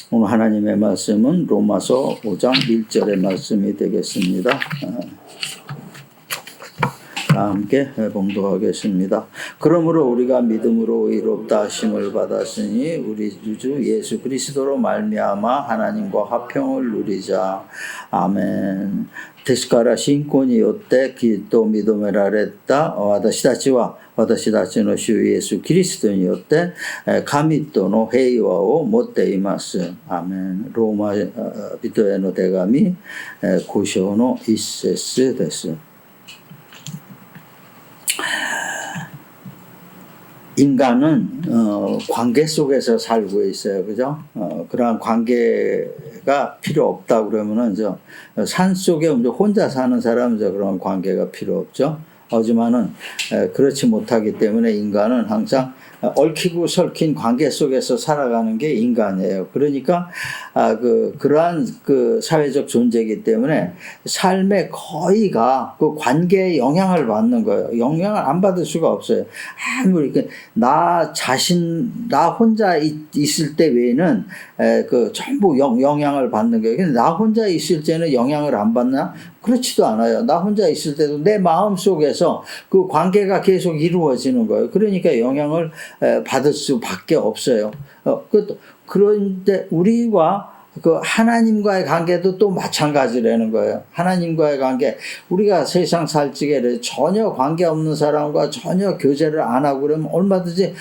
오늘 하나님의 말씀은 로마서 5장 1절의 말씀이 되겠습니다. 함께 봉독하겠습니다. 그러므로 우리가 믿음으로 의롭다 하심을 받았으니 우리 주 예수 그리스도로 말미암아 하나님과 화평을 누리자. 아멘. ですから信仰によってキリストを認められた私たちは私たちの主イエスキリストによって神との平和を持っています。アメン。ローマ人への手紙9章の1節です。인간은 관계 속에서 살고 있어요, 그죠? 그러한 관계가 필요 없다 그러면은 산 속에 혼자 사는 사람은 그런 관계가 필요 없죠. 하지만은 그렇지 못하기 때문에 인간은 항상 얽히고 설킨 관계 속에서 살아가는 게 인간이에요. 그러니까 그러한 사회적 존재이기 때문에 삶의 거의가 그 관계에 영향을 받는 거예요. 영향을 안 받을 수가 없어요. 아무리 나 혼자 있을 때 외에는 전부 영향을 받는 거예요. 근데 나 혼자 있을 때는 영향을 안 받나? 그렇지도 않아요. 나 혼자 있을 때도 내 마음 속에서 그 관계가 계속 이루어지는 거예요. 그러니까 영향을 받을 수밖에 없어요. 그런데 우리와 하나님과의 관계도 또 마찬가지라는 거예요. 하나님과의 관계. 우리가 세상 살 적에 전혀 관계없는 사람과 전혀 교제를 안 하고 그러면 얼마든지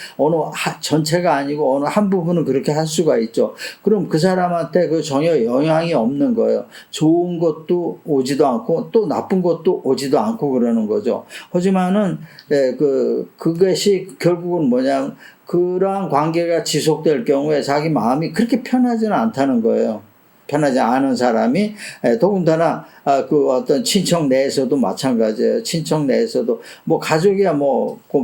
전체가 아니고 어느 한 부분은 그렇게 할 수가 있죠. 그럼 그 사람한테 전혀 영향이 없는 거예요. 좋은 것도 오지도 않고 또 나쁜 것도 오지도 않고 그러는 거죠. 하지만은, 그것이 결국은 뭐냐면 그러한 관계가 지속될 경우에 자기 마음이 그렇게 편하지는 않다는 거예요. 편하지 않은 사람이 더군다나 어떤 친척 내에서도 마찬가지예요. 친척 내에서도 가족이야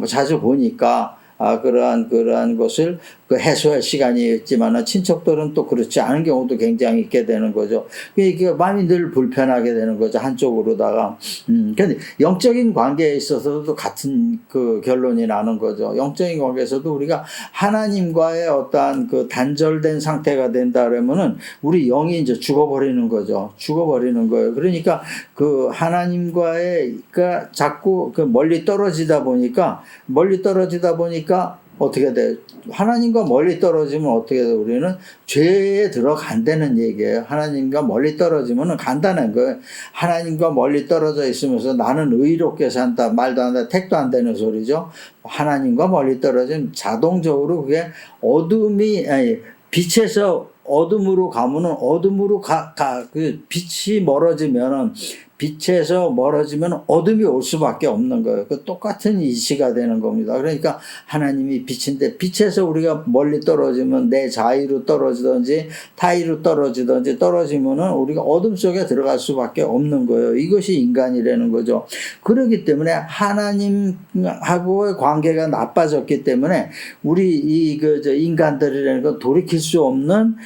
자주 보니까 그러한 것을 해소할 시간이 있지만 친척들은 또 그렇지 않은 경우도 굉장히 있게 되는 거죠. 이게 마음이 늘 불편하게 되는 거죠. 한쪽으로다가. 근데 영적인 관계에 있어서도 같은 결론이 나는 거죠. 영적인 관계에서도 우리가 하나님과의 어떠한 단절된 상태가 된다 그러면은 우리 영이 이제 죽어버리는 거죠. 죽어버리는 거예요. 그러니까 하나님과의 자꾸 멀리 떨어지다 보니까 어떻게 돼요? 하나님과 멀리 떨어지면 어떻게 돼요? 우리는 죄에 들어간다는 얘기예요. 하나님과 멀리 떨어지면 간다는 거예요. 하나님과 멀리 떨어져 있으면서 나는 의롭게 산다, 말도 안 된다, 택도 안 되는 소리죠. 하나님과 멀리 떨어지면 자동적으로 그게 빛에서 어둠으로 가면은 빛이 멀어지면은 빛에서 멀어지면 어둠이 올 수밖에 없는 거예요. 똑같은 이치가 되는 겁니다. 그러니까 하나님이 빛인데 빛에서 우리가 멀리 떨어지면 내 자의로 떨어지든지 타의로 떨어지면은 우리가 어둠 속에 들어갈 수밖에 없는 거예요. 이것이 인간이라는 거죠. 그렇기 때문에 하나님하고의 관계가 나빠졌기 때문에 우리 인간들이라는 건 돌이킬 수 없는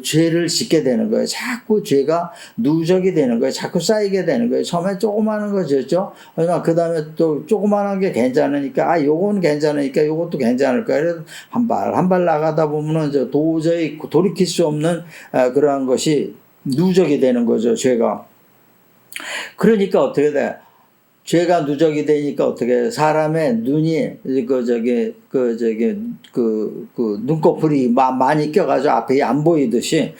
죄를 짓게 되는 거예요. 자꾸 죄가 누적이 되는 거예요. 자꾸 쌓이게 되는 거예요. 처음에 조그마한 거 졌죠. 그 다음에 또 조그마한 게 괜찮으니까 요건 괜찮으니까 요것도 괜찮을 거야. 그래서 한 발 나가다 보면은 도저히 돌이킬 수 없는 그러한 것이 누적이 되는 거죠. 죄가. 그러니까 어떻게 돼? 죄가 누적이 되니까 어떻게 사람의 눈이 눈꺼풀이 많이 껴가지고 앞에 안 보이듯이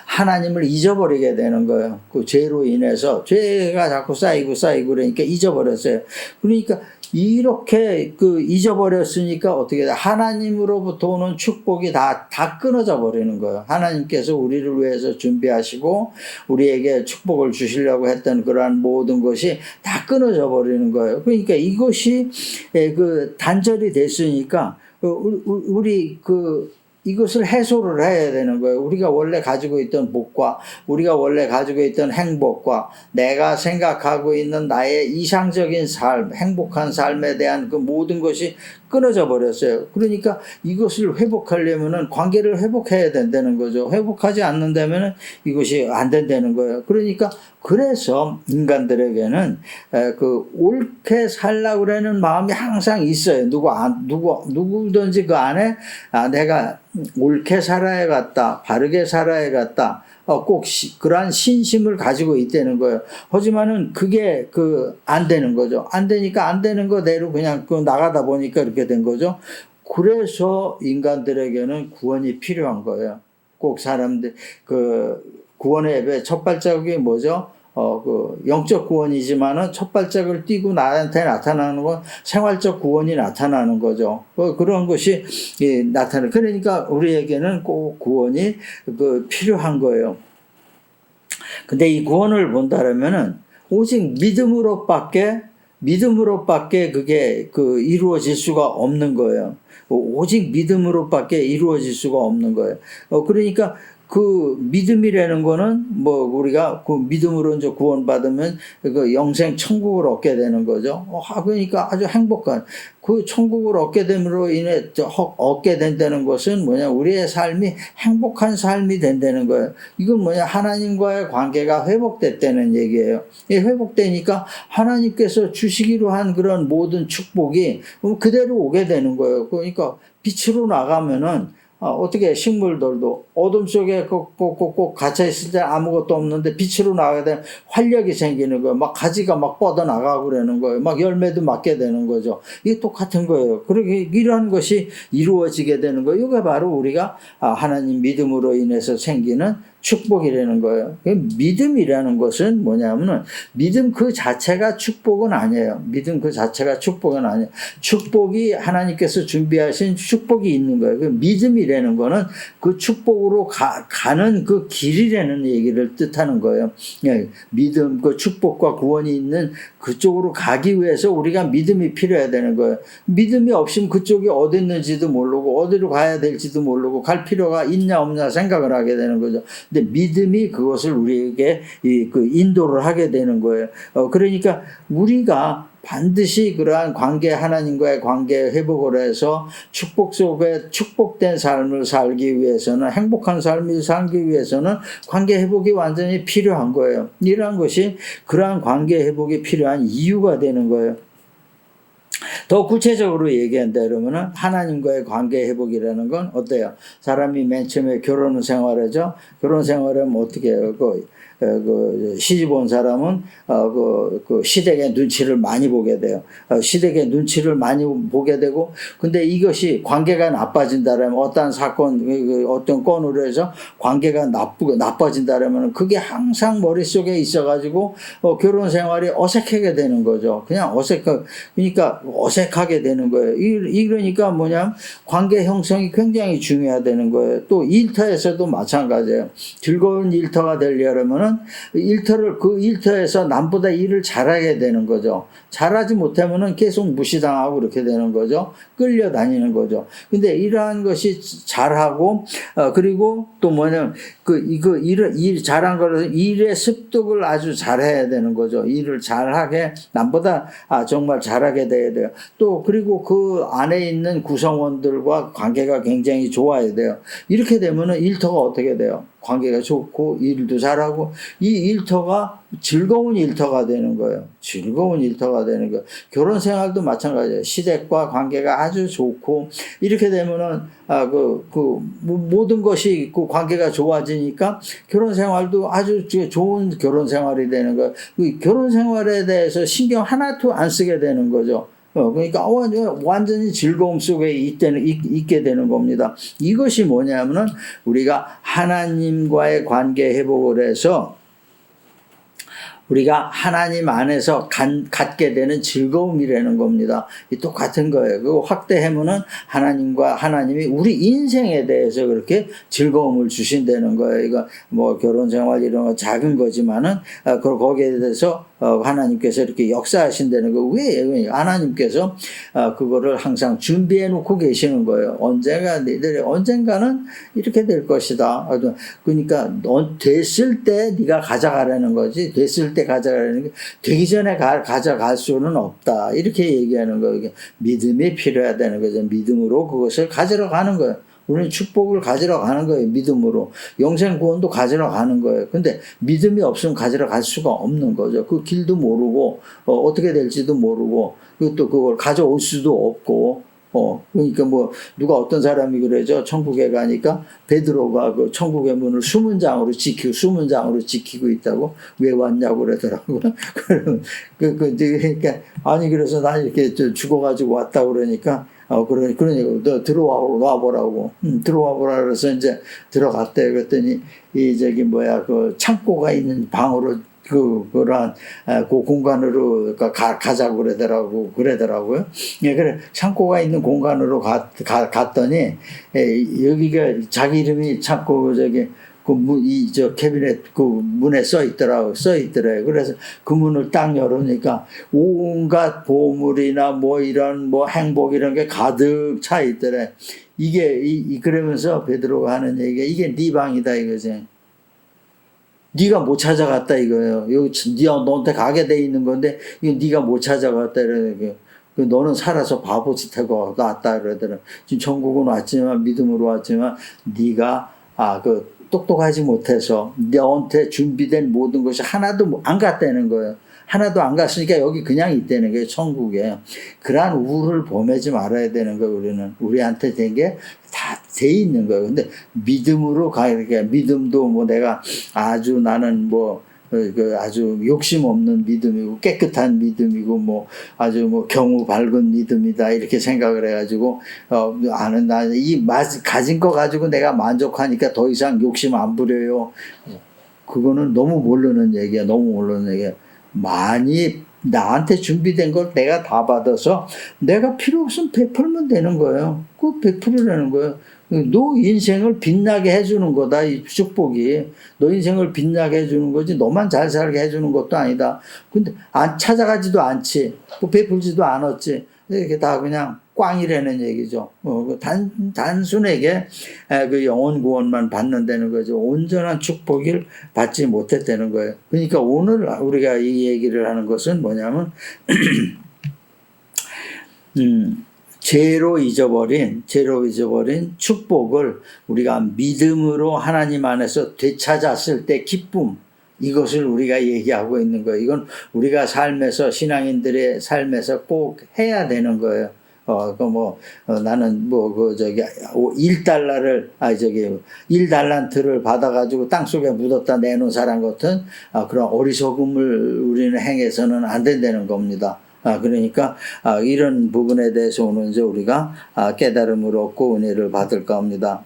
하나님을 잊어버리게 되는 거예요. 그 죄로 인해서 죄가 자꾸 쌓이고 그러니까 잊어버렸어요. 그러니까 이렇게 잊어버렸으니까 어떻게 돼? 하나님으로부터 오는 축복이 다 끊어져 버리는 거예요. 하나님께서 우리를 위해서 준비하시고 우리에게 축복을 주시려고 했던 그러한 모든 것이 다 끊어져 버리는 거예요. 그러니까 이것이 단절이 됐으니까 우리 이것을 해소를 해야 되는 거예요. 우리가 원래 가지고 있던 복과 우리가 원래 가지고 있던 행복과 내가 생각하고 있는 나의 이상적인 삶, 행복한 삶에 대한 모든 것이 끊어져 버렸어요. 그러니까 이것을 회복하려면은 관계를 회복해야 된다는 거죠. 회복하지 않는다면은 이것이 안 된다는 거예요. 그러니까 그래서 인간들에게는 그 옳게 살라고 그러는 마음이 항상 있어요. 누구든지 그 안에 내가 옳게 살아야겠다, 바르게 살아야겠다. 꼭 그러한 신심을 가지고 있다는 거예요. 하지만은 그게 안 되는 거죠. 안 되니까 안 되는 거대로 그냥 나가다 보니까 이렇게 된 거죠. 그래서 인간들에게는 구원이 필요한 거예요. 꼭 사람들, 구원의 첫 발자국이 뭐죠? 영적 구원이지만은 첫 발짝을 띄고 나한테 나타나는 건 생활적 구원이 나타나는 거죠. 그런 것이 나타나는. 그러니까 우리에게는 꼭 구원이 필요한 거예요. 근데 이 구원을 본다면은 오직 믿음으로밖에 그게 이루어질 수가 없는 거예요. 오직 믿음으로밖에 이루어질 수가 없는 거예요. 그러니까 믿음이라는 거는 우리가 믿음으로 이제 구원받으면 영생 천국을 얻게 되는 거죠. 그러니까 아주 행복한 천국을 얻게 됨으로 인해 얻게 된다는 것은 뭐냐, 우리의 삶이 행복한 삶이 된다는 거예요. 이건 뭐냐, 하나님과의 관계가 회복됐다는 얘기예요. 회복되니까 하나님께서 주시기로 한 그런 모든 축복이 그대로 오게 되는 거예요. 그러니까 빛으로 나가면은 어떻게 식물들도 어둠 속에 꼭 갇혀있을 때 아무것도 없는데 빛으로 나가게 되면 활력이 생기는 거예요. 막 가지가 막 뻗어나가고 그러는 거예요. 막 열매도 맺게 되는 거죠. 이게 똑같은 거예요. 그렇게 이러한 것이 이루어지게 되는 거예요. 이게 바로 우리가 하나님 믿음으로 인해서 생기는 축복이라는 거예요. 믿음이라는 것은 뭐냐면은 믿음 그 자체가 축복은 아니에요. 믿음 그 자체가 축복은 아니에요. 축복이 하나님께서 준비하신 축복이 있는 거예요. 믿음이라는 거는 그 축복으로 가는 그 길이라는 얘기를 뜻하는 거예요. 믿음, 그 축복과 구원이 있는 그쪽으로 가기 위해서 우리가 믿음이 필요해야 되는 거예요. 믿음이 없으면 그쪽이 어디 있는지도 모르고 어디로 가야 될지도 모르고 갈 필요가 있냐 없냐 생각을 하게 되는 거죠. 근데 믿음이 그것을 우리에게 인도를 하게 되는 거예요. 그러니까 우리가 반드시 그러한 하나님과의 관계 회복을 해서 축복 속에 축복된 삶을 살기 위해서는, 행복한 삶을 살기 위해서는 관계 회복이 완전히 필요한 거예요. 이러한 것이 그러한 관계 회복이 필요한 이유가 되는 거예요. 더 구체적으로 얘기한다 그러면은 하나님과의 관계 회복이라는 건 어때요? 사람이 맨 처음에 결혼 생활하죠. 결혼 생활하면 어떻게 해요? 시집 온 사람은 시댁의 눈치를 많이 보게 돼요. 시댁의 눈치를 많이 보게 되고, 근데 이것이 관계가 나빠진다라면, 어떤 사건, 어떤 건으로 해서 관계가 나빠진다라면 그게 항상 머릿속에 있어가지고 결혼 생활이 어색하게 되는 거죠. 그냥 그러니까 어색하게 되는 거예요. 이러니까 뭐냐면 관계 형성이 굉장히 중요하다는 거예요. 또 일터에서도 마찬가지예요. 즐거운 일터가 되려면 그 일터에서 남보다 일을 잘하게 되는 거죠. 잘하지 못하면은 계속 무시당하고 그렇게 되는 거죠. 끌려다니는 거죠. 근데 이러한 것이 잘하고, 그리고 또 뭐냐면, 일 잘한 거를 일의 습득을 아주 잘해야 되는 거죠. 일을 잘하게, 남보다 정말 잘하게 돼야 돼요. 또, 그리고 그 안에 있는 구성원들과 관계가 굉장히 좋아야 돼요. 이렇게 되면은 일터가 어떻게 돼요? 관계가 좋고, 일도 잘하고, 이 일터가 즐거운 일터가 되는 거예요. 즐거운 일터가 되는 거예요. 결혼 생활도 마찬가지예요. 시댁과 관계가 아주 좋고, 이렇게 되면은, 모든 것이 관계가 좋아지니까 결혼 생활도 아주 좋은 결혼 생활이 되는 거예요. 결혼 생활에 대해서 신경 하나도 안 쓰게 되는 거죠. 그러니까 완전히 즐거움 속에 있게 되는 겁니다. 이것이 뭐냐면은 우리가 하나님과의 관계 회복을 해서 우리가 하나님 안에서 갖게 되는 즐거움이라는 겁니다. 똑같은 거예요. 그거 확대하면은 하나님이 우리 인생에 대해서 그렇게 즐거움을 주신다는 거예요. 이거 결혼 생활 이런 거 작은 거지만은 거기에 대해서 하나님께서 이렇게 역사하신다는 거. 왜? 하나님께서 그거를 항상 준비해 놓고 계시는 거예요. 언젠가는 이렇게 될 것이다. 그러니까 됐을 때 네가 가져가라는 거지. 됐을 때 가져가라는 게 되기 전에 가져갈 수는 없다. 이렇게 얘기하는 거예요. 믿음이 필요해야 되는 거죠. 믿음으로 그것을 가지러 가는 거예요. 우리는 축복을 가지러 가는 거예요. 믿음으로. 영생 구원도 가지러 가는 거예요. 근데 믿음이 없으면 가지러 갈 수가 없는 거죠. 그 길도 모르고 어떻게 될지도 모르고 또 그걸 가져올 수도 없고 그러니까 뭐 누가 어떤 사람이 그러죠. 천국에 가니까 베드로가 그 천국의 문을 수문장으로 지키고 있다고. 왜 왔냐고 그러더라고요. 그러니까 아니 그래서 난 이렇게 죽어가지고 왔다 그러니까 그러니까 너 들어와 보라고. 들어와 보라 그래서 이제 들어갔대. 그랬더니 그 창고가 있는 방으로 그런 그 공간으로 가자고 그러더라고요. 예, 그래 창고가 있는 공간으로 갔더니 여기가 자기 이름이 창고 캐비넷 그 문에 써 있더라고요. 그래서 그 문을 딱 열으니까 온갖 보물이나 뭐 이런 뭐 행복 이런 게 가득 차 있더래. 그러면서 베드로가 하는 얘기가 이게 네 방이다 이거지. 네가 못 찾아갔다 이거예요. 여기 너한테 가게 돼 있는 건데 이거 네가 못 찾아갔다 이러는 너는 살아서 바보짓 하고 왔다 그러더라. 지금 천국은 왔지만 믿음으로 왔지만 네가 똑똑하지 못해서 너한테 준비된 모든 것이 하나도 안 갔다는 거예요. 하나도 안 갔으니까 여기 그냥 있다는 거예요. 천국에. 그러한 우울을 범하지 말아야 되는 거예요. 우리는. 우리한테 된 게 다 돼 있는 거예요. 근데 믿음으로 가니까 믿음도 뭐 내가 나는 아주 욕심 없는 믿음이고 깨끗한 믿음이고 아주 경우 밝은 믿음이다 이렇게 생각을 해가지고 가진 거 가지고 내가 만족하니까 더 이상 욕심 안 부려요. 그거는 너무 모르는 얘기야. 많이 나한테 준비된 걸 내가 다 받아서 내가 필요 없으면 베풀면 되는 거예요. 그 베풀으라는 거예요. 너 인생을 빛나게 해주는 거다. 이 축복이 너 인생을 빛나게 해주는 거지 너만 잘 살게 해주는 것도 아니다. 근데 찾아가지도 않지, 베풀지도 않았지. 이렇게 다 그냥 꽝이라는 얘기죠. 단순하게 그 영혼 구원만 받는다는 거죠. 온전한 축복을 받지 못했다는 거예요. 그러니까 오늘 우리가 이 얘기를 하는 것은 뭐냐면 죄로 잊어버린 축복을 우리가 믿음으로 하나님 안에서 되찾았을 때 기쁨, 이것을 우리가 얘기하고 있는 거예요. 이건 우리가 삶에서 신앙인들의 삶에서 꼭 해야 되는 거예요. 나는 1달란트를 받아가지고 땅속에 묻었다 내놓은 사람 같은 그런 어리석음을 우리는 행해서는 안 된다는 겁니다. 그러니까 이런 부분에 대해서 오늘 이제 우리가 깨달음을 얻고 은혜를 받을까 합니다.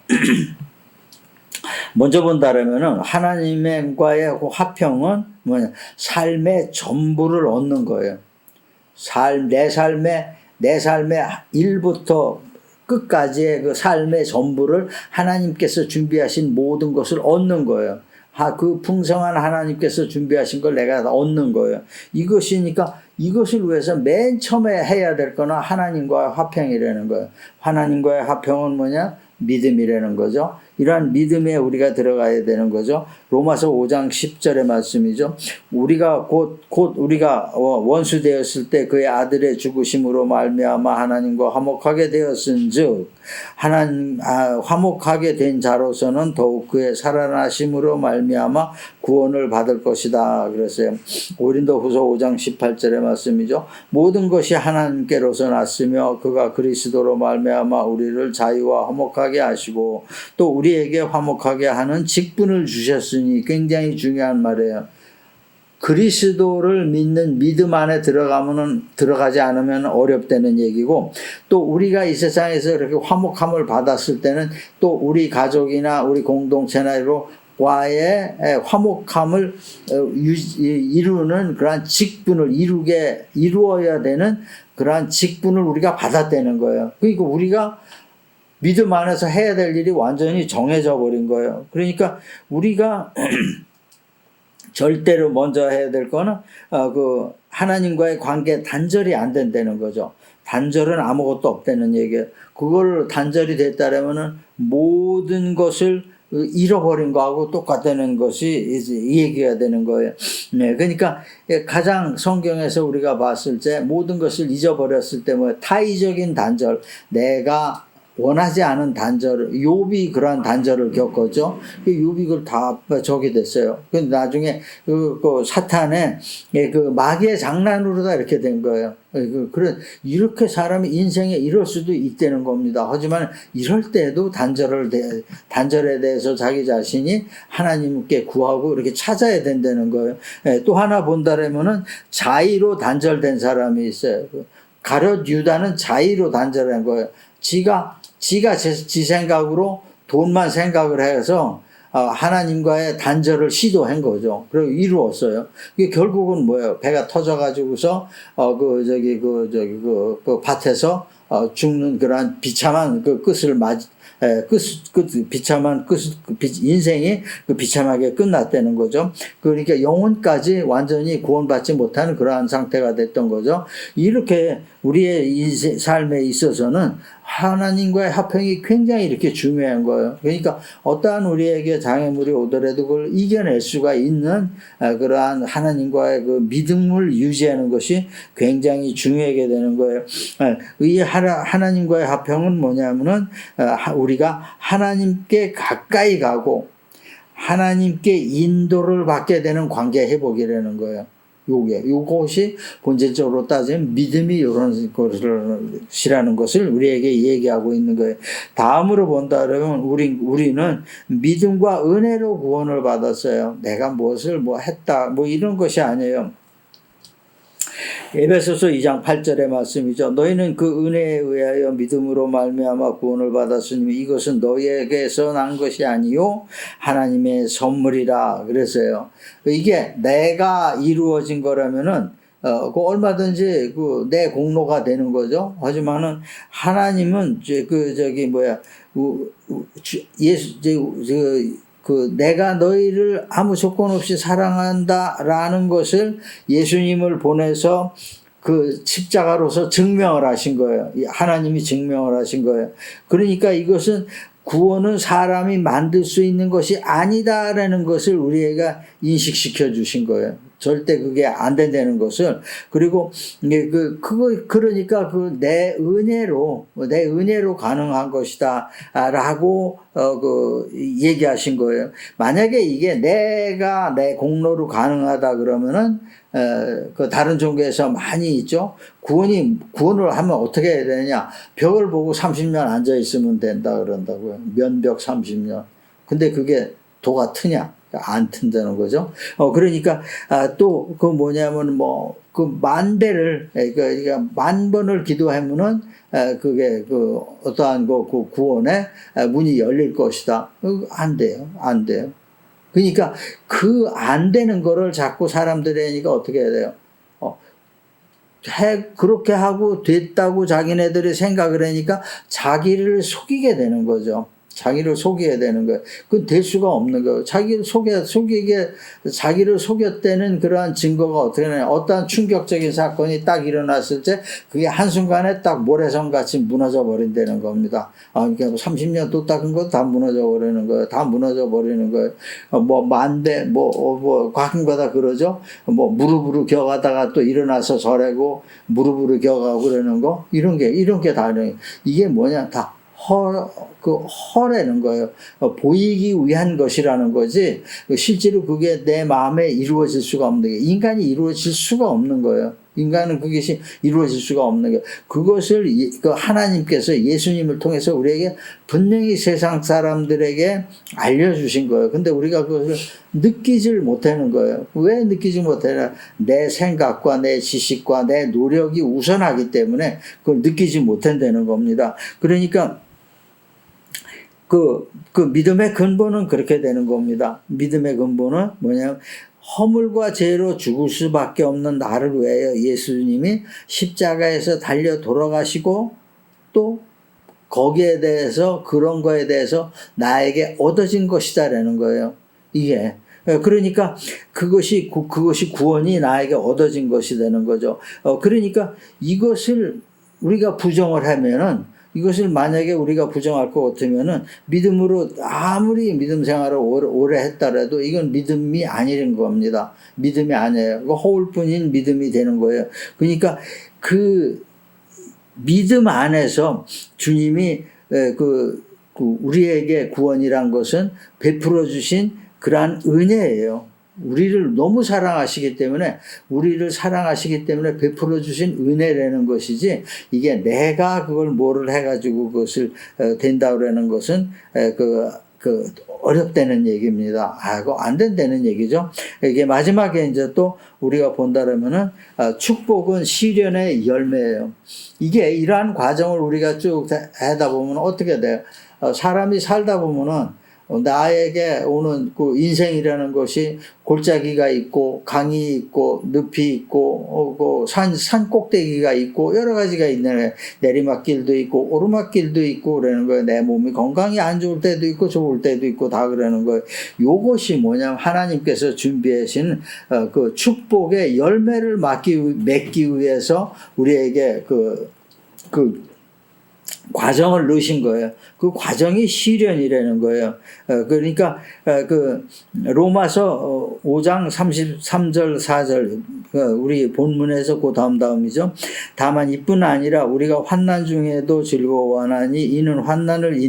먼저 본다면은 하나님과의 화평은 삶의 전부를 얻는 거예요. 내 삶의 일부터 끝까지의 그 삶의 전부를 하나님께서 준비하신 모든 것을 얻는 거예요. 그 풍성한 하나님께서 준비하신 걸 내가 얻는 거예요. 이것이니까 이것을 위해서 맨 처음에 해야 될 거는 하나님과의 화평이라는 거예요. 하나님과의 화평은 뭐냐? 믿음이라는 거죠. 이러한 믿음에 우리가 들어가야 되는 거죠. 로마서 5장 10절의 말씀이죠. 우리가 우리가 원수 되었을 때 그의 아들의 죽으심으로 말미암아 하나님과 화목하게 되었은즉 화목하게 된 자로서는 더욱 그의 살아나심으로 말미암아 구원을 받을 것이다. 그랬어요. 고린도후서 5장 18절의 말씀이죠. 모든 것이 하나님께로서 났으며 그가 그리스도로 말미암아 우리를 자유와 화목하게 하시고 또 우리에게 화목하게 하는 직분을 주셨으니 굉장히 중요한 말이에요. 그리스도를 믿는 믿음 안에 들어가지 않으면 어렵다는 얘기고, 또 우리가 이 세상에서 이렇게 화목함을 받았을 때는 또 우리 가족이나 우리 공동체나 와의 화목함을 이루는 그러한 직분을 이루어야 되는 그러한 직분을 우리가 받았다는 거예요. 그러니까 우리가 믿음 안에서 해야 될 일이 완전히 정해져 버린 거예요. 그러니까 우리가 절대로 먼저 해야 될 거는 그 하나님과의 관계 단절이 안 된다는 거죠. 단절은 아무것도 없다는 얘기예요. 그걸 단절이 됐다라면은 모든 것을 잃어버린 거하고 똑같다는 것이 이제 얘기가 되는 거예요. 네, 그러니까 가장 성경에서 우리가 봤을 때 모든 것을 잊어버렸을 때 뭐 타의적인 단절, 내가 원하지 않은 단절, 욥이 그러한 단절을 겪었죠. 욥이 그걸 다 적이 됐어요. 근데 나중에 그 사탄의 그 마귀의 장난으로 다 이렇게 된 거예요. 그래 이렇게 사람이 인생에 이럴 수도 있다는 겁니다. 하지만 이럴 때도 단절에 대해서 자기 자신이 하나님께 구하고 이렇게 찾아야 된다는 거예요. 또 하나 본다라면은 자의로 단절된 사람이 있어요. 가룟 유다는 자의로 단절한 거예요. 지가 지 생각으로 돈만 생각을 해서 하나님과의 단절을 시도한 거죠. 그리고 이루었어요. 이게 결국은 뭐예요? 배가 터져가지고서 그 밭에서 죽는 그러한 비참한 그 끝을 비참한 인생이 그 비참하게 끝났다는 거죠. 그러니까 영혼까지 완전히 구원받지 못하는 그러한 상태가 됐던 거죠. 이렇게 우리의 삶에 있어서는 하나님과의 합평이 굉장히 이렇게 중요한 거예요. 그러니까 어떠한 우리에게 장애물이 오더라도 그걸 이겨낼 수가 있는 그러한 하나님과의 그 믿음을 유지하는 것이 굉장히 중요하게 되는 거예요. 이 하나님과의 합평은 뭐냐면은 우리가 하나님께 가까이 가고 하나님께 인도를 받게 되는 관계 회복이라는 거예요. 요것이 본질적으로 따지면 믿음이 이런 것이라는 것을 우리에게 얘기하고 있는 거예요. 다음으로 본다면 우리는 믿음과 은혜로 구원을 받았어요. 내가 무엇을 했다 이런 것이 아니에요. 에베소서 2장 8절의 말씀이죠. 너희는 그 은혜에 의하여 믿음으로 말미암아 구원을 받았으니 이것은 너희에게서 난 것이 아니요 하나님의 선물이라 그랬어요. 이게 내가 이루어진 거라면은 그 얼마든지 내 공로가 되는 거죠. 하지만은 하나님은 내가 너희를 아무 조건 없이 사랑한다라는 것을 예수님을 보내서 그 십자가로서 증명을 하신 거예요. 하나님이 증명을 하신 거예요. 그러니까 이것은 구원은 사람이 만들 수 있는 것이 아니다라는 것을 우리에게 인식시켜 주신 거예요. 절대 그게 안 된다는 것을. 그리고 그러니까 내 은혜로 가능한 것이다 라고 얘기하신 거예요. 만약에 이게 내가 내 공로로 가능하다 그러면은 그 다른 종교에서 많이 있죠. 구원을 하면 어떻게 해야 되느냐? 벽을 보고 30년 앉아 있으면 된다 그런다고요. 면벽 30년. 근데 그게 도가 트냐? 안 튼다는 거죠. 그러니까 또 뭐냐면 만배를 그러니까 만 번을 기도하면은 그게 어떠한 구원의 문이 열릴 것이다. 안 돼요. 그러니까 안 되는 거를 자꾸 사람들이 하니까 어떻게 해야 돼요? 그렇게 하고 됐다고 자기네들이 생각을 하니까 자기를 속이게 되는 거죠. 자기를 속여야 되는 거예요. 그건 될 수가 없는 거예요. 자기를 속였다는 그러한 증거가 어떻게 되냐. 어떠한 충격적인 사건이 딱 일어났을 때 그게 한순간에 딱 모래성 같이 무너져 버린다는 겁니다. 그러니까 30년 또 닦은 거 다 무너져 버리는 거예요. 다 무너져 버리는 거예요. 가끔가다 그러죠. 무릎으로 겨가다가 또 일어나서 절하고 무릎으로 겨가고 그러는 거. 이런 게 다 이게 뭐냐. 다 허라는 거예요. 보이기 위한 것이라는 거지, 실제로 그게 내 마음에 이루어질 수가 없는 거예요. 인간이 이루어질 수가 없는 거예요. 인간은 그것이 이루어질 수가 없는 거예요. 그것을 하나님께서 예수님을 통해서 우리에게 분명히 세상 사람들에게 알려주신 거예요. 근데 우리가 그것을 느끼질 못하는 거예요. 왜 느끼지 못하냐? 내 생각과 내 지식과 내 노력이 우선하기 때문에 그걸 느끼지 못한다는 겁니다. 그러니까 그 믿음의 근본은 그렇게 되는 겁니다. 믿음의 근본은 뭐냐면 허물과 죄로 죽을 수밖에 없는 나를 위하여 예수님이 십자가에서 달려 돌아가시고 또 거기에 대해서 그런 거에 대해서 나에게 얻어진 것이다라는 거예요. 이게 그러니까 그것이 구원이 나에게 얻어진 것이 되는 거죠. 그러니까 이것을 우리가 부정을 하면은, 이것을 만약에 우리가 부정할 것 같으면은 믿음으로 아무리 믿음 생활을 오래 했더라도 이건 믿음이 아닌 겁니다. 믿음이 아니에요. 허울뿐인 믿음이 되는 거예요. 그러니까 그 믿음 안에서 주님이 우리에게 구원이란 것은 베풀어 주신 그러한 은혜예요. 우리를 너무 사랑하시기 때문에 베풀어 주신 은혜라는 것이지, 이게 내가 그걸 뭐를 해가지고 그것을 된다 그러는 것은 어렵다는 얘기입니다. 그거 안 된다는 얘기죠. 이게 마지막에 이제 또 우리가 본다면은 축복은 시련의 열매예요. 이게 이러한 과정을 우리가 쭉 하다 보면 어떻게 돼요? 사람이 살다 보면은 나에게 오는 그 인생이라는 것이 골짜기가 있고 강이 있고 늪이 있고 산 꼭대기가 있고 여러 가지가 있네. 내리막길도 있고 오르막길도 있고 그러는 거예요. 내 몸이 건강이 안 좋을 때도 있고 좋을 때도 있고 다 그러는 거예요. 요것이 뭐냐면 하나님께서 준비하신 그 축복의 열매를 맺기 위해서 우리에게 그 과정을 넣으신 거예요. 그 과정이 시련이라는 거예요. 그러니까 로마서 5장 33절 4절 우리 본문에서 그 다음이죠. 다만 이뿐 아니라 우리가 환난 중에도 즐거워하나니 이는 환난을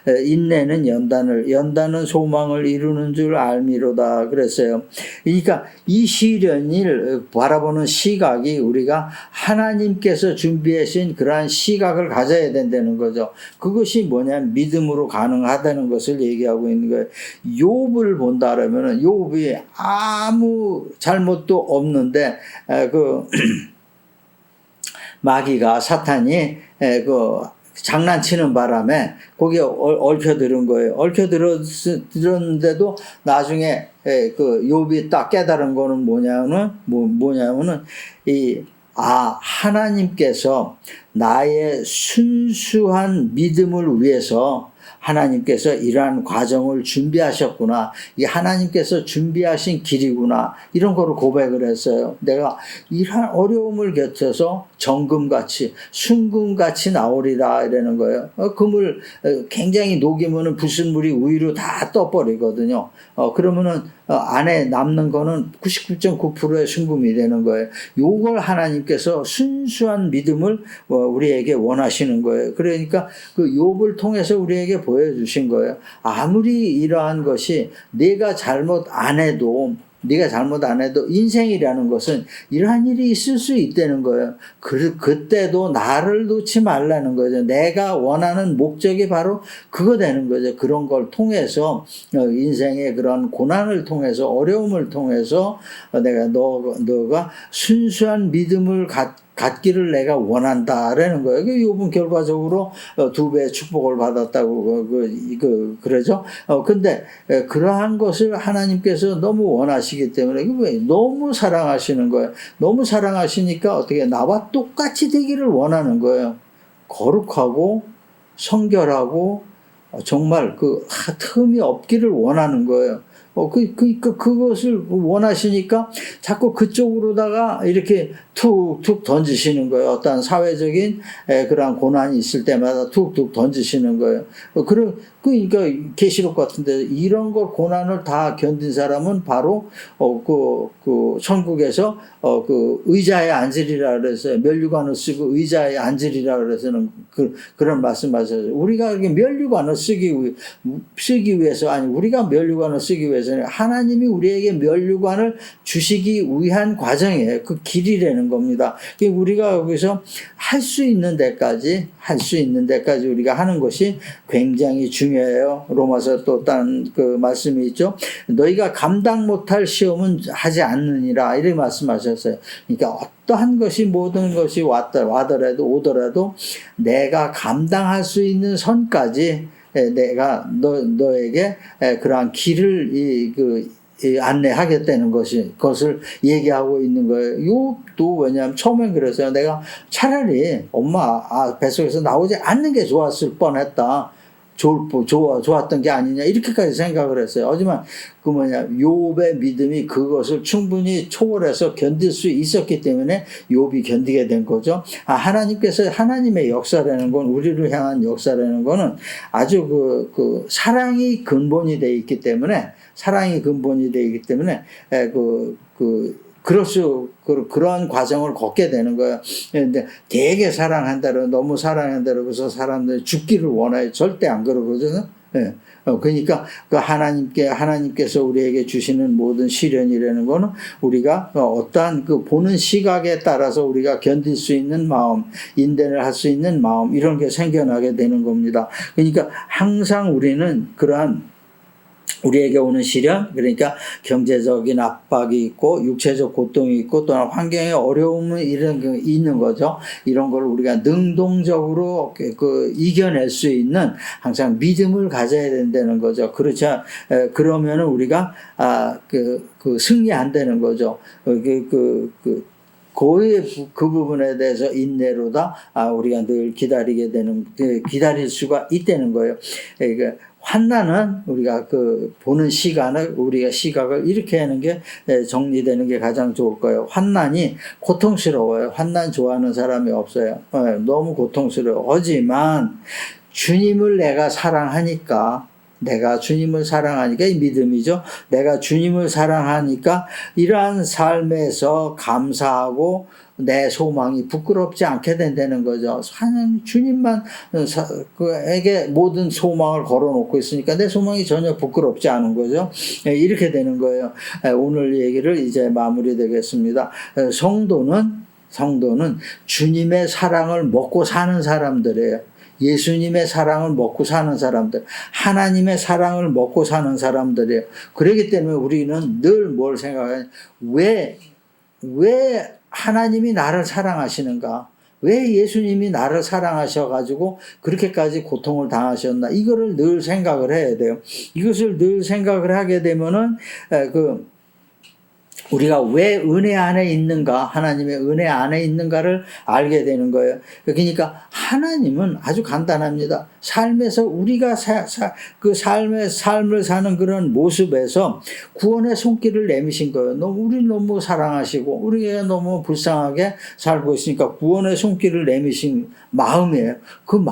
인내는 연단은 소망을 이루는 줄 알미로다 그랬어요. 그러니까 이 시련을 바라보는 시각이 우리가 하나님께서 준비하신 그러한 시각을 가져야 된다는 거죠. 그것이 뭐냐면 믿음으로 가능하다는 것을 얘기하고 있는 거예요. 욥을 본다라면은 욥이 아무 잘못도 없는데 마귀가 사탄이 장난치는 바람에 거기에 얽혀들은 거예요. 얽혀들었는데도 나중에 욥이 딱 깨달은 거는 뭐냐면은 하나님께서 나의 순수한 믿음을 위해서 하나님께서 이러한 과정을 준비하셨구나. 이게 하나님께서 준비하신 길이구나. 이런 거를 고백을 했어요. 내가 이러한 어려움을 겪어서 정금같이 순금같이 나오리라 이러는 거예요. 금을 굉장히 녹이면은 부순물이 위로 다 떠버리거든요. 그러면은 안에 남는 거는 99.9%의 순금이 되는 거예요. 요걸 하나님께서 순수한 믿음을 우리에게 원하시는 거예요. 그러니까 그 욥을 통해서 우리에게 보여주신 거예요. 아무리 이러한 것이 네가 잘못 안 해도 인생이라는 것은 이러한 일이 있을 수 있다는 거예요. 그때도 나를 놓지 말라는 거죠. 내가 원하는 목적이 바로 그거 되는 거죠. 그런 걸 통해서 인생의 그런 고난을 통해서 어려움을 통해서 너가 순수한 믿음을 갖기를 내가 원한다라는 거예요. 욥은 결과적으로 2배의 축복을 받았다고 그러죠. 근데 그러한 것을 하나님께서 너무 원하시기 때문에 너무 사랑하시는 거예요. 너무 사랑하시니까 어떻게 나와 똑같이 되기를 원하는 거예요. 거룩하고 성결하고 정말 틈이 없기를 원하는 거예요. 그것을 원하시니까 자꾸 그쪽으로다가 이렇게 툭툭 던지시는 거예요. 어떤 사회적인 그런 고난이 있을 때마다 툭툭 던지시는 거예요. 그러니까 계시록 같은데 이런 걸 고난을 다 견딘 사람은 바로 천국에서 의자에 앉으리라 그래서 면류관을 쓰고 의자에 앉으리라 그래서는 그런 말씀하셨어요. 우리가 면류관을 쓰기 위해서 우리가 면류관을 쓰기 위해서는 하나님이 우리에게 면류관을 주시기 위한 과정이에요. 그 길이라는 겁니다. 우리가 여기서 할 수 있는 데까지 우리가 하는 것이 굉장히 중요해요. 로마서 또 딴 말씀이 있죠. 너희가 감당 못할 시험은 하지 않느니라 이렇게 말씀하셨어요. 그러니까 어떠한 것이 모든 것이 오더라도 내가 감당할 수 있는 선까지 내가 너에게 그러한 길을 안내하겠다는 그것을 얘기하고 있는 거예요. 욥도 왜냐하면 처음엔 그랬어요. 내가 차라리 엄마 뱃속에서 나오지 않는 게 좋았을 뻔했다. 좋았던 게 아니냐 이렇게까지 생각을 했어요. 하지만 그 욥의 믿음이 그것을 충분히 초월해서 견딜 수 있었기 때문에 욥이 견디게 된 거죠. 하나님께서 하나님의 역사라는 건 우리를 향한 역사라는 거는 아주 그 사랑이 근본이 되어 있기 때문에 그런 과정을 걷게 되는 거예요. 근데 되게 사랑한다고, 너무 사랑한다고 그래서 사람들이 죽기를 원해요. 절대 안 그러거든요. 예. 그러니까 하나님께서 우리에게 주시는 모든 시련이라는 거는 우리가 어떠한 그 보는 시각에 따라서 우리가 견딜 수 있는 마음, 인내를 할 수 있는 마음, 이런 게 생겨나게 되는 겁니다. 그러니까 항상 우리는 우리에게 오는 시련, 그러니까 경제적인 압박이 있고 육체적 고통이 있고 또한 환경의 어려움이 있는 거죠. 이런 걸 우리가 능동적으로 이겨낼 수 있는 항상 믿음을 가져야 된다는 거죠. 그러면은 우리가 승리 안 되는 거죠. 그 부분에 대해서 인내로다 우리가 늘 기다릴 수가 있다는 거예요. 그러니까 환난은 우리가 보는 우리가 시각을 이렇게 하는 게 정리되는 게 가장 좋을 거예요. 환난이 고통스러워요. 환난 좋아하는 사람이 없어요. 너무 고통스러워. 하지만 주님을 내가 사랑하니까 이 믿음이죠. 내가 주님을 사랑하니까 이러한 삶에서 감사하고 내 소망이 부끄럽지 않게 된다는 거죠. 주님만에게 모든 소망을 걸어놓고 있으니까 내 소망이 전혀 부끄럽지 않은 거죠. 이렇게 되는 거예요. 오늘 얘기를 이제 마무리되겠습니다. 성도는 주님의 사랑을 먹고 사는 사람들이에요. 예수님의 사랑을 먹고 사는 사람들, 하나님의 사랑을 먹고 사는 사람들이에요. 그렇기 때문에 우리는 늘 뭘 생각하냐, 왜 하나님이 나를 사랑하시는가? 왜 예수님이 나를 사랑하셔가지고 그렇게까지 고통을 당하셨나? 이거를 늘 생각을 해야 돼요. 이것을 늘 생각을 하게 되면은 우리가 왜 은혜 안에 있는가, 하나님의 은혜 안에 있는가를 알게 되는 거예요. 그러니까 하나님은 아주 간단합니다. 삶에서 우리가 삶을 사는 그런 모습에서 구원의 손길을 내미신 거예요. 우리를 너무 사랑하시고 우리가 너무 불쌍하게 살고 있으니까 구원의 손길을 내미신 마음이에요. 그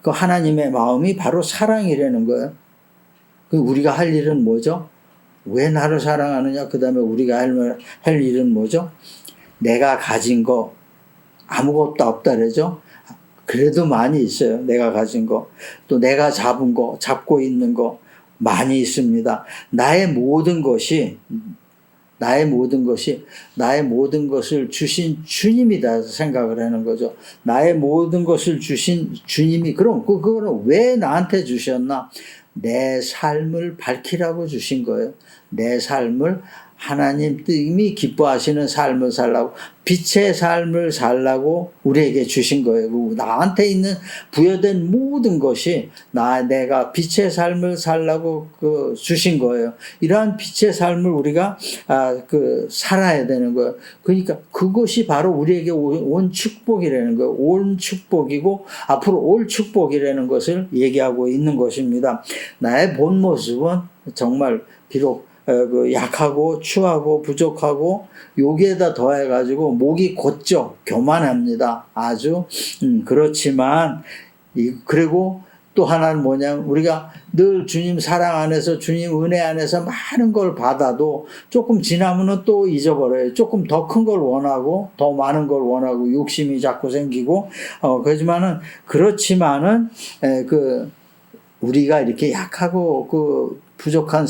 하나님의 마음이 바로 사랑이라는 거예요. 우리가 할 일은 뭐죠? 왜 나를 사랑하느냐? 그 다음에 우리가 할 일은 뭐죠? 내가 가진 거 아무것도 없다 그러죠? 그래도 많이 있어요. 내가 가진 거. 또 내가 잡고 있는 거 많이 있습니다. 나의 모든 것을 주신 주님이다 생각을 하는 거죠. 나의 모든 것을 주신 주님이, 그럼 그거는 왜 나한테 주셨나? 내 삶을 밝히라고 주신 거예요. 내 삶을 하나님이 기뻐하시는 삶을 살라고, 빛의 삶을 살라고 우리에게 주신 거예요. 나한테 있는 부여된 모든 것이 내가 빛의 삶을 살라고 주신 거예요. 이러한 빛의 삶을 우리가 살아야 되는 거예요. 그러니까 그것이 바로 우리에게 온 축복이라는 거예요. 온 축복이고 앞으로 올 축복이라는 것을 얘기하고 있는 것입니다. 나의 본 모습은 정말 비록 약하고 추하고 부족하고 여기에다 더해가지고 목이 곧죠. 교만합니다. 아주 그렇지만 그리고 또 하나는 뭐냐면 우리가 늘 주님 사랑 안에서, 주님 은혜 안에서 많은 걸 받아도 조금 지나면은 또 잊어버려요. 조금 더 큰 걸 원하고 더 많은 걸 원하고 욕심이 자꾸 생기고 그렇지만은 우리가 이렇게 약하고 부족한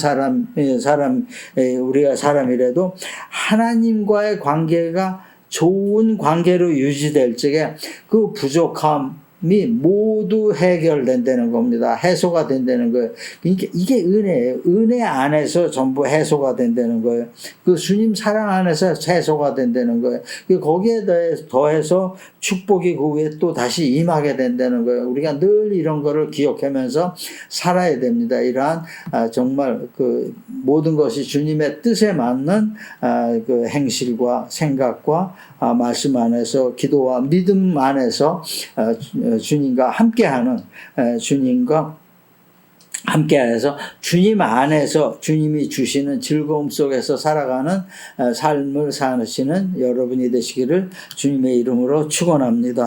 우리가 사람이라도 하나님과의 관계가 좋은 관계로 유지될 적에 그 부족함이 모두 해결된다는 겁니다. 해소가 된다는 거예요. 그러니까 이게 은혜예요. 은혜 안에서 전부 해소가 된다는 거예요. 그 주님 사랑 안에서 해소가 된다는 거예요. 거기에 더해서 축복이 그 위에 또 다시 임하게 된다는 거예요. 우리가 늘 이런 거를 기억하면서 살아야 됩니다. 이러한 정말 모든 것이 주님의 뜻에 맞는 행실과 생각과 말씀 안에서, 기도와 믿음 안에서 주님과 함께하는 주님과 함께해서 주님 안에서 주님이 주시는 즐거움 속에서 살아가는 삶을 사시는 여러분이 되시기를 주님의 이름으로 축원합니다.